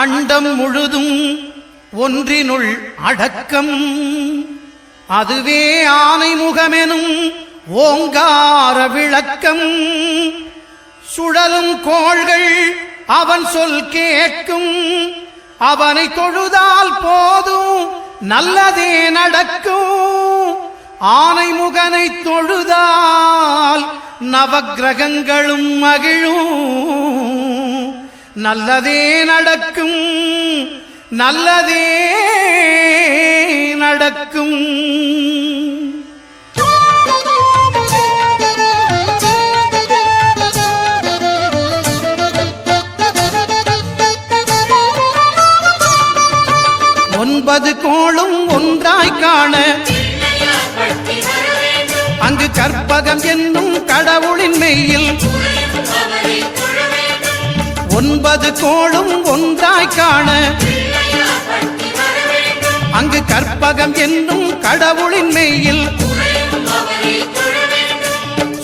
அண்டம் முழுதும் ஒன்றினுள் அடக்கம். அதுவே ஆனை முகமெனும் ஓங்கார விளக்கம். சுழலும் கோள்கள் அவன் சொல் கேட்கும். அவனை தொழுதால் போதும் நல்லதே நடக்கும். ஆனை முகனை தொழுதால் நவக்கிரகங்களும் மகிழும். நல்லதே நடக்கும், நல்லதே நடக்கும். ஒன்பது கோளும் ஒன்றாய் காண அங்கு கற்பகம் என்னும் கடவுளின் மெய்யில். ஒன்பது கோளும் ஒன்றாய் காண அங்கு கற்பகம் என்னும் கடவுளின் மெய்யில்.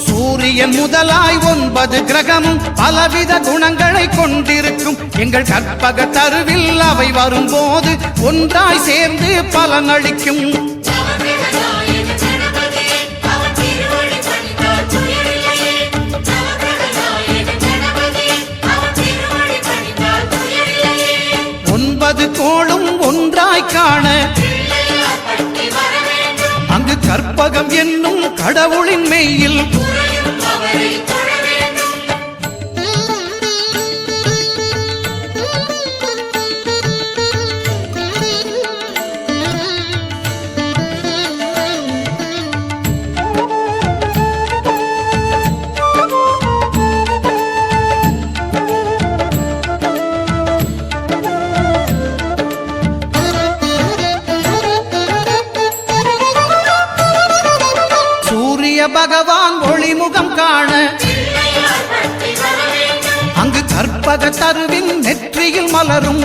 சூரியன் முதலாய் 9 கிரகமும் பலவித குணங்களை கொண்டிருக்கும். எங்கள் கற்பக தருவில் அவை வரும்போது ஒன்றாய் சேர்ந்து பலனளிக்கும். ஒன்பது கோளும் ஒன்றாய் காண அங்கு கற்பகம் என்னும் கடவுளின் மெய்யில். பகவான் ஒளிமுகம் காண அங்கு கற்பக தருவின் நெற்றியில் மலரும்.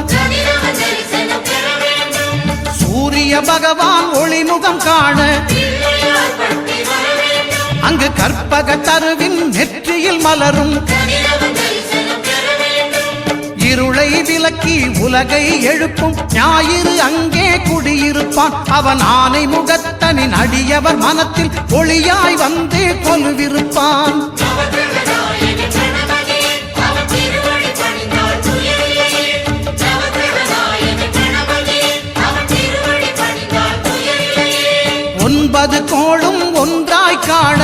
சூரிய பகவான் ஒளிமுகம் காண அங்கு கற்பக தருவின் நெற்றியில் மலரும். இருளை விலக்கி உலகை எழுப்பும் ஞாயிறு அங்கே குடியிருப்பான். அவன் ஆனை முகத்தனின் அடியவர் மனத்தில் ஒளியாய் வந்து கொலுவிருப்பான். ஒன்பது கோளும் ஒன்றாய் காண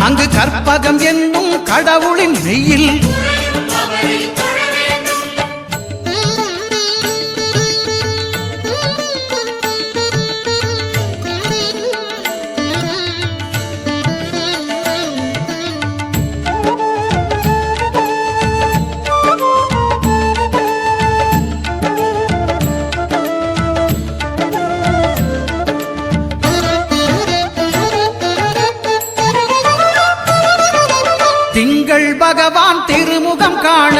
அங்கு கற்பகம் என்னும் கடவுளின் மெய்யில். திங்கள் பகவான் திருமுகம் காண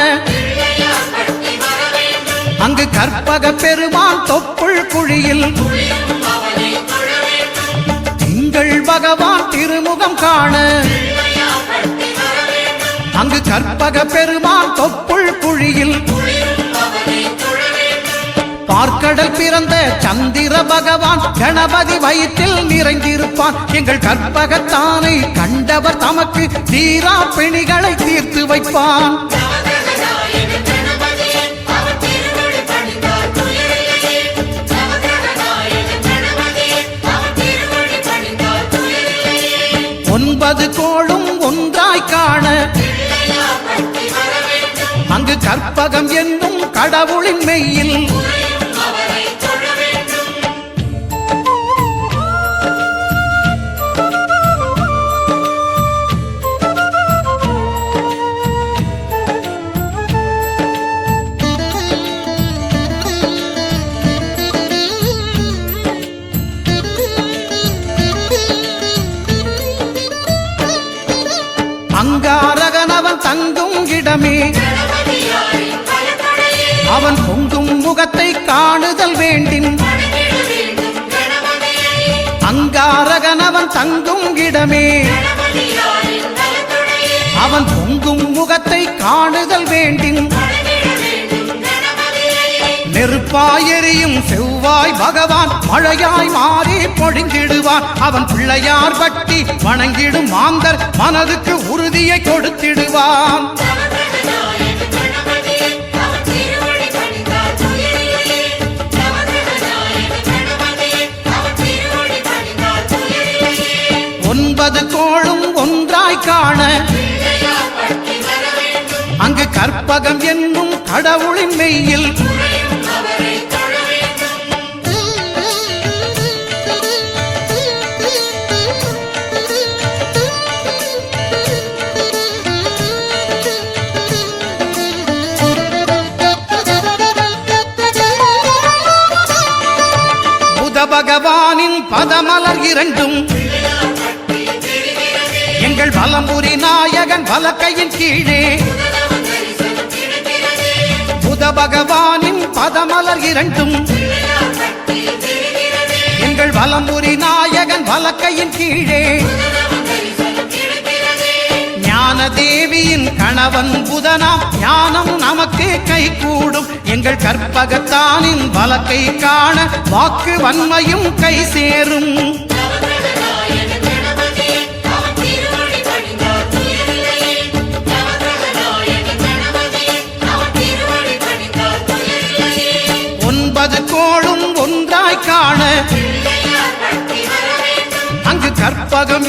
அங்கு கற்பக பெருமான் தொப்புள் குழியில். திங்கள் பகவான் திருமுகம் காண அங்கு கற்பக பெருமான் தொப்புள் குழியில். பார்க்கடல் பிறந்த சந்திர பகவான் கணபதி வயிற்றில் நிறைந்திருப்பான். எங்கள் கற்பகத்தானை கண்டவர் தமக்கு தீரா பிணிகளை தீர்த்து வைப்பான். ஒன்பது கோளும் ஒன்றாய் காண அங்கு கற்பகம் என்னும் கடவுளின் மெய்யில். அங்காரகனவன் தங்கும் இடமே அவன் பொங்கும் முகத்தை காணுதல் வேண்டின். அங்காரகனவன் தங்கும் இடமே அவன் பொங்கும் முகத்தை காணுதல் வேண்டின். நெருப்பாயெறியும் செவ்வாய் பகவான் மழையாய் மாறி பொழிந்திடுவான். அவன் பிள்ளையார் பட்டி வணங்கிடும் மாந்தர் மனதுக்கு உறுதியை கொடுத்திடுவான். ஒன்பது கோளும் ஒன்றாய் காண அங்கு கற்பகம் என்னும் கடவுளின் மெய்யில் புத பகவானின் பதமலர் இரண்டும் எங்கள் வலம்புரி நாயகன் வலக்கையின் கீழே புத பகவானின் பதமலர் இரண்டும் எங்கள் வலம்புரி நாயகன் வலக்கையின் கீழே ஞான தேவியின் கணவன் புதனாம் ஞானம் நமக்கு கை கூடும். எங்கள் கற்பகத்தானின் வலக்கை காண வாக்கு வன்மையும் கை சேரும். ஒன்பது கோளும் ஒன்றாய் காண அங்கு கற்பகம்